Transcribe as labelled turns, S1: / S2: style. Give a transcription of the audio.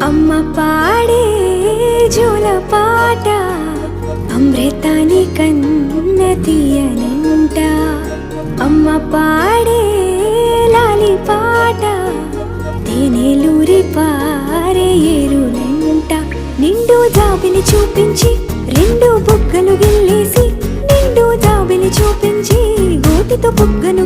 S1: అమ్మ పాడే జోల పాట అమృతాని కన్న తీయనంట. అమ్మ పాడే లాలి పాట తేనెలూరి పారే ఏరులంట. నిండు జాబిని చూపించి రెండు బుగ్గలు గిల్లేసి, నిండు జాబిని చూపించి గోటితో బుగ్గను